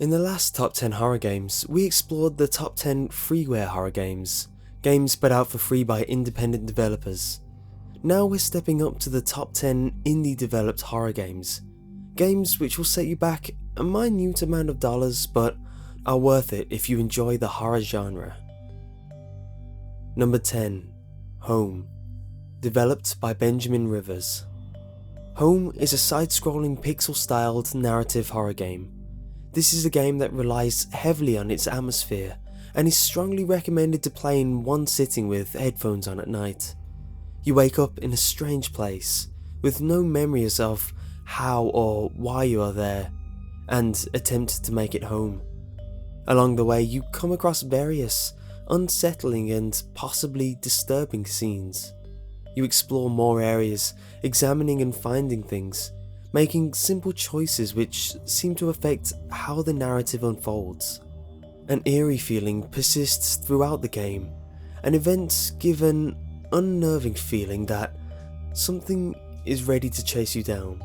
In the last top 10 horror games, we explored the top 10 freeware horror games put out for free by independent developers. Now we're stepping up to the top 10 indie developed horror games which will set you back a minute amount of dollars but are worth it if you enjoy the horror genre. Number 10. Home. Developed by Benjamin Rivers. Home is a side-scrolling pixel-styled narrative horror game. This is a game that relies heavily on its atmosphere and is strongly recommended to play in one sitting with headphones on at night. You wake up in a strange place with no memories of how or why you are there and attempt to make it home. Along the way you come across various unsettling and possibly disturbing scenes. You explore more areas, examining and finding things, making simple choices which seem to affect how the narrative unfolds. An eerie feeling persists throughout the game, and events give an unnerving feeling that something is ready to chase you down.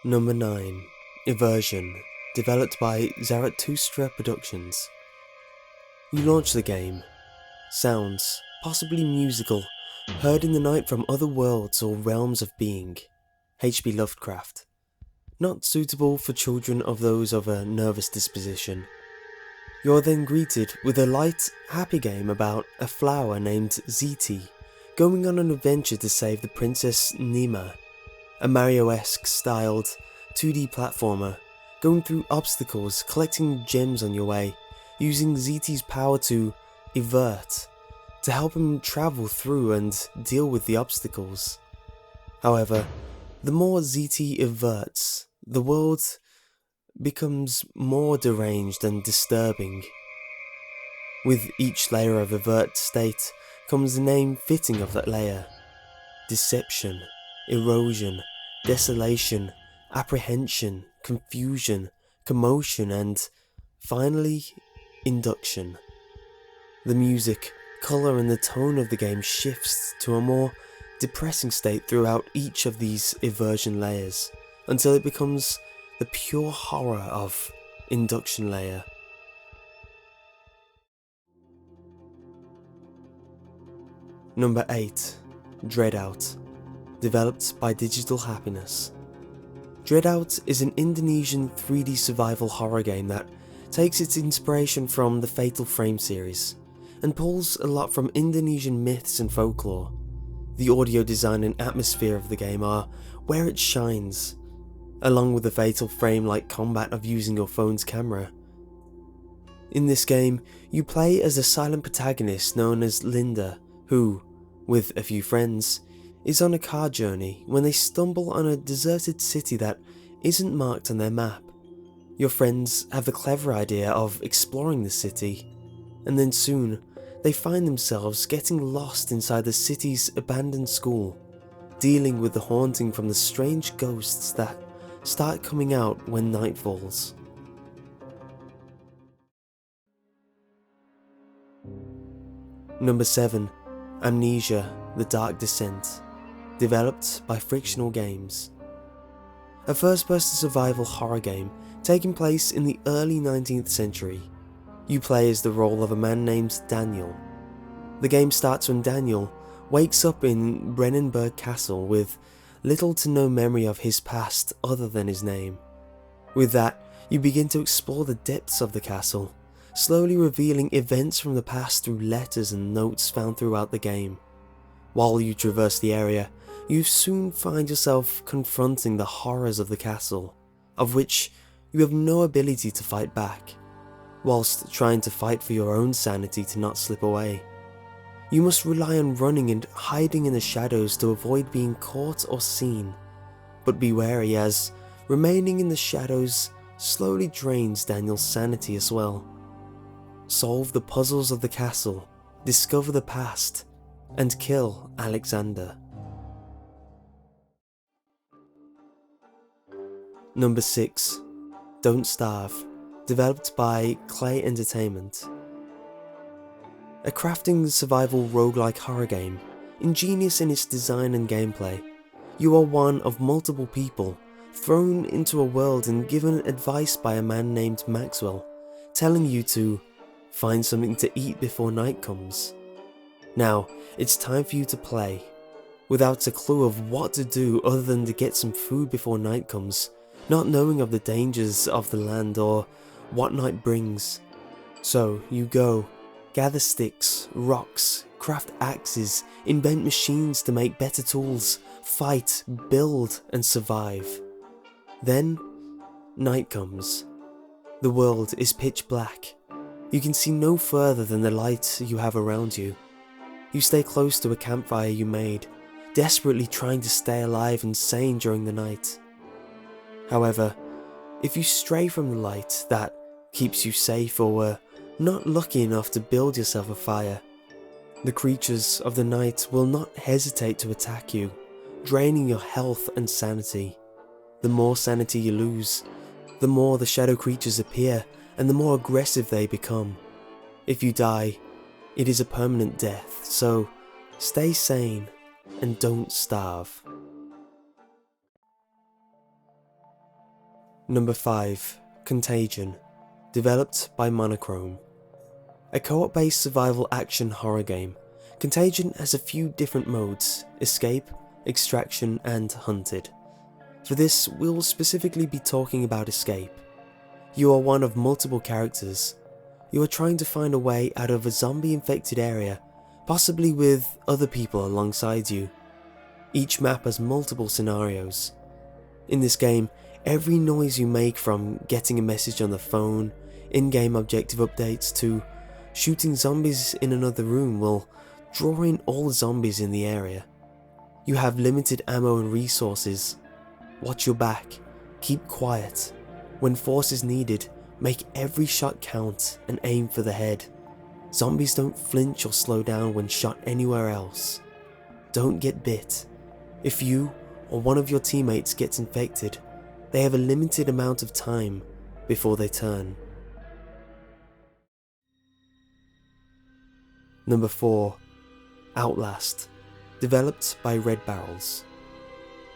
Number 9. Eversion, developed by Zarathustra Productions. You launch the game. Sounds, possibly musical, heard in the night from other worlds or realms of being. H.P. Lovecraft. Not suitable for children of those of a nervous disposition. You are then greeted with a light, happy game about a flower named Ziti going on an adventure to save the Princess Nima, a Mario-esque styled 2D platformer, going through obstacles, collecting gems on your way, using Ziti's power to evert, to help him travel through and deal with the obstacles. However, the more Ziti everts, the world becomes more deranged and disturbing. With each layer of evert state comes the name fitting of that layer: deception, erosion, desolation, apprehension, confusion, commotion, and finally, induction. The music, colour and the tone of the game shifts to a more depressing state throughout each of these eversion layers, until it becomes the pure horror of induction layer. Number 8. Dreadout, developed by Digital Happiness. Dreadout is an Indonesian 3D survival horror game that takes its inspiration from the Fatal Frame series, and pulls a lot from Indonesian myths and folklore. The audio design and atmosphere of the game are where it shines, along with the Fatal Frame-like combat of using your phone's camera. In this game, you play as a silent protagonist known as Linda, who, with a few friends, is on a car journey when they stumble on a deserted city that isn't marked on their map. Your friends have the clever idea of exploring the city, and then soon they find themselves getting lost inside the city's abandoned school, dealing with the haunting from the strange ghosts that start coming out when night falls. Number 7. Amnesia, The Dark Descent, developed by Frictional Games. A first-person survival horror game taking place in the early 19th century. You play as the role of a man named Daniel. The game starts when Daniel wakes up in Brennenburg Castle with little to no memory of his past other than his name. With that, you begin to explore the depths of the castle, slowly revealing events from the past through letters and notes found throughout the game. While you traverse the area, you soon find yourself confronting the horrors of the castle, of which you have no ability to fight back, whilst trying to fight for your own sanity to not slip away. You must rely on running and hiding in the shadows to avoid being caught or seen, but be wary as remaining in the shadows slowly drains Daniel's sanity as well. Solve the puzzles of the castle, discover the past, and kill Alexander. Number 6. Don't Starve, developed by Clay Entertainment. A crafting survival roguelike horror game, ingenious in its design and gameplay. You are one of multiple people thrown into a world and given advice by a man named Maxwell, telling you to find something to eat before night comes. Now, it's time for you to play. Without a clue of what to do other than to get some food before night comes, not knowing of the dangers of the land or what night brings. So you go, gather sticks, rocks, craft axes, invent machines to make better tools, fight, build and survive. Then, night comes. The world is pitch black. You can see no further than the light you have around you. You stay close to a campfire you made, desperately trying to stay alive and sane during the night. However, if you stray from the light that keeps you safe or were not lucky enough to build yourself a fire, the creatures of the night will not hesitate to attack you, draining your health and sanity. The more sanity you lose, the more the shadow creatures appear and the more aggressive they become. If you die, it is a permanent death, so stay sane and don't starve. Number 5. Contagion, developed by Monochrome. A co-op based survival action horror game, Contagion has a few different modes: escape, extraction and hunted. For this, we'll specifically be talking about escape. You are one of multiple characters. You are trying to find a way out of a zombie infected area, possibly with other people alongside you. Each map has multiple scenarios. In this game, every noise you make, from getting a message on the phone, in-game objective updates to shooting zombies in another room, will draw in all the zombies in the area. You have limited ammo and resources. Watch your back, keep quiet. When force is needed, make every shot count and aim for the head. Zombies don't flinch or slow down when shot anywhere else. Don't get bit. If you or one of your teammates gets infected, they have a limited amount of time before they turn. Number 4. Outlast, developed by Red Barrels.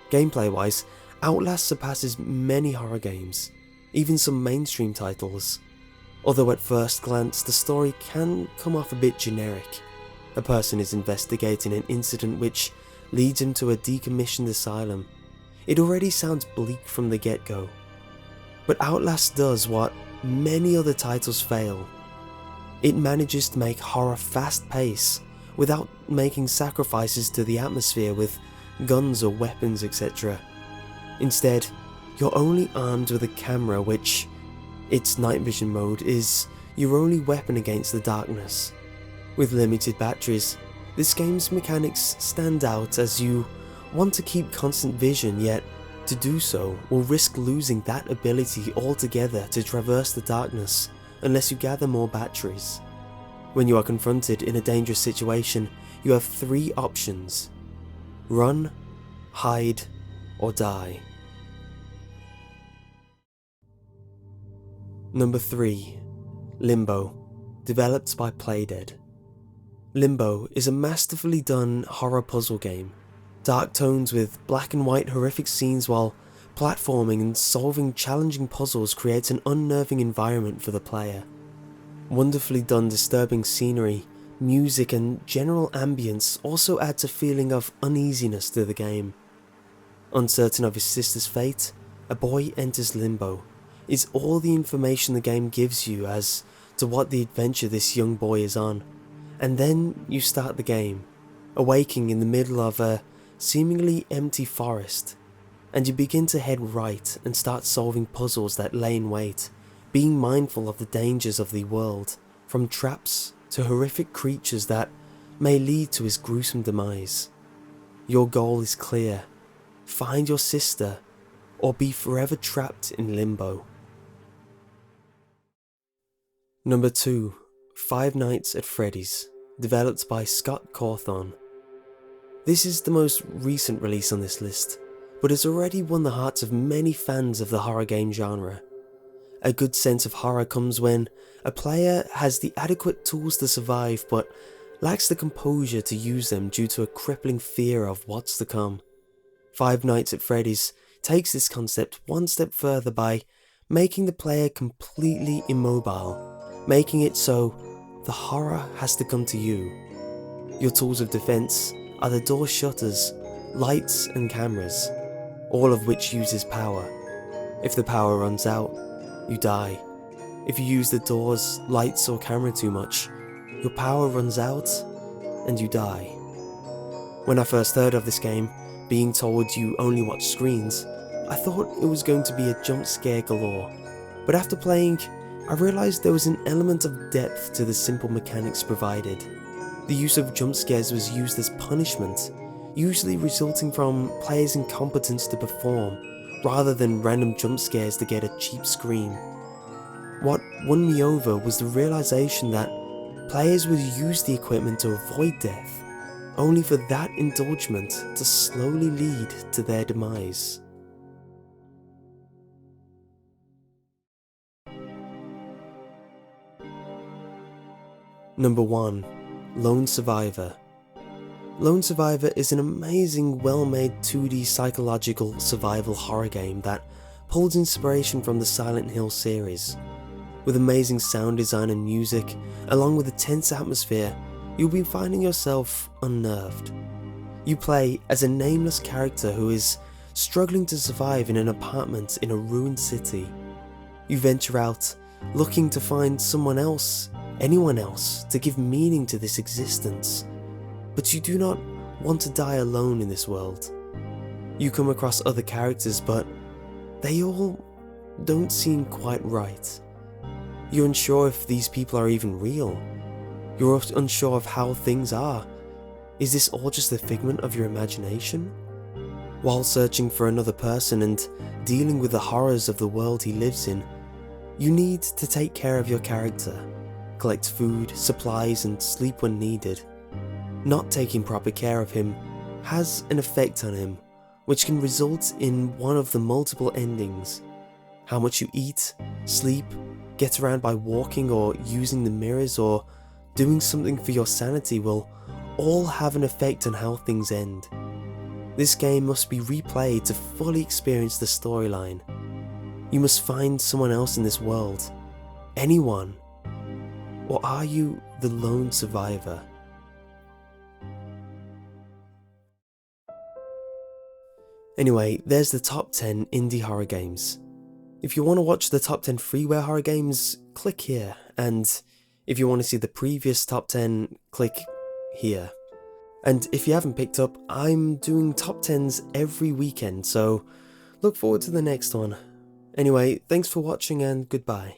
Gameplay wise, Outlast surpasses many horror games, even some mainstream titles. Although at first glance the story can come off a bit generic. A person is investigating an incident which leads him to a decommissioned asylum. It already sounds bleak from the get-go. But Outlast does what many other titles fail. It manages to make horror fast-paced without making sacrifices to the atmosphere with guns or weapons, etc. Instead, you're only armed with a camera which, its night vision mode, is your only weapon against the darkness. With limited batteries, this game's mechanics stand out as you want to keep constant vision, yet to do so will risk losing that ability altogether to traverse the darkness unless you gather more batteries. When you are confronted in a dangerous situation, you have 3 options: run, hide, or die. Number 3. Limbo, developed by Playdead. Limbo is a masterfully done horror puzzle game. Dark tones with black and white horrific scenes while platforming and solving challenging puzzles creates an unnerving environment for the player. Wonderfully done disturbing scenery, music and general ambience also adds a feeling of uneasiness to the game. Uncertain of his sister's fate, a boy enters Limbo, is all the information the game gives you as to what the adventure this young boy is on. And then you start the game, awaking in the middle of a seemingly empty forest, and you begin to head right and start solving puzzles that lay in wait, being mindful of the dangers of the world, from traps to horrific creatures that may lead to his gruesome demise. Your goal is clear: find your sister or be forever trapped in Limbo. Number 2. Five Nights at Freddys, developed by Scott Cawthon. This is the most recent release on this list, but has already won the hearts of many fans of the horror game genre. A good sense of horror comes when a player has the adequate tools to survive but lacks the composure to use them due to a crippling fear of what's to come. Five Nights at Freddys takes this concept one step further by making the player completely immobile, making it so the horror has to come to you. Your tools of defense are the door shutters, lights and cameras, all of which uses power. If the power runs out, you die. If you use the doors, lights or camera too much, your power runs out and you die. When I first heard of this game, being told you only watch screens, I thought it was going to be a jump scare galore, but after playing, I realised there was an element of depth to the simple mechanics provided. The use of jump scares was used as punishment, usually resulting from players' incompetence to perform, rather than random jump scares to get a cheap scream. What won me over was the realisation that players would use the equipment to avoid death, only for that indulgement to slowly lead to their demise. Number 1. Lone Survivor. Lone Survivor is an amazing, well-made 2D psychological survival horror game that pulls inspiration from the Silent Hill series. With amazing sound design and music, along with a tense atmosphere, you'll be finding yourself unnerved. You play as a nameless character who is struggling to survive in an apartment in a ruined city. You venture out, looking to find someone else, anyone else, to give meaning to this existence. But you do not want to die alone in this world. You come across other characters, but they all don't seem quite right. You're unsure if these people are even real. You're unsure of how things are. Is this all just a figment of your imagination? While searching for another person and dealing with the horrors of the world he lives in, you need to take care of your character, collect food, supplies and sleep when needed. Not taking proper care of him has an effect on him, which can result in one of the multiple endings. How much you eat, sleep, get around by walking or using the mirrors or doing something for your sanity will all have an effect on how things end. This game must be replayed to fully experience the storyline. You must find someone else in this world. Anyone. Or are you the lone survivor? Anyway, there's the top 10 indie horror games. If you want to watch the top 10 freeware horror games, click here, and if you want to see the previous top 10, click here. And if you haven't picked up, I'm doing top 10s every weekend, so look forward to the next one. Anyway, thanks for watching and goodbye.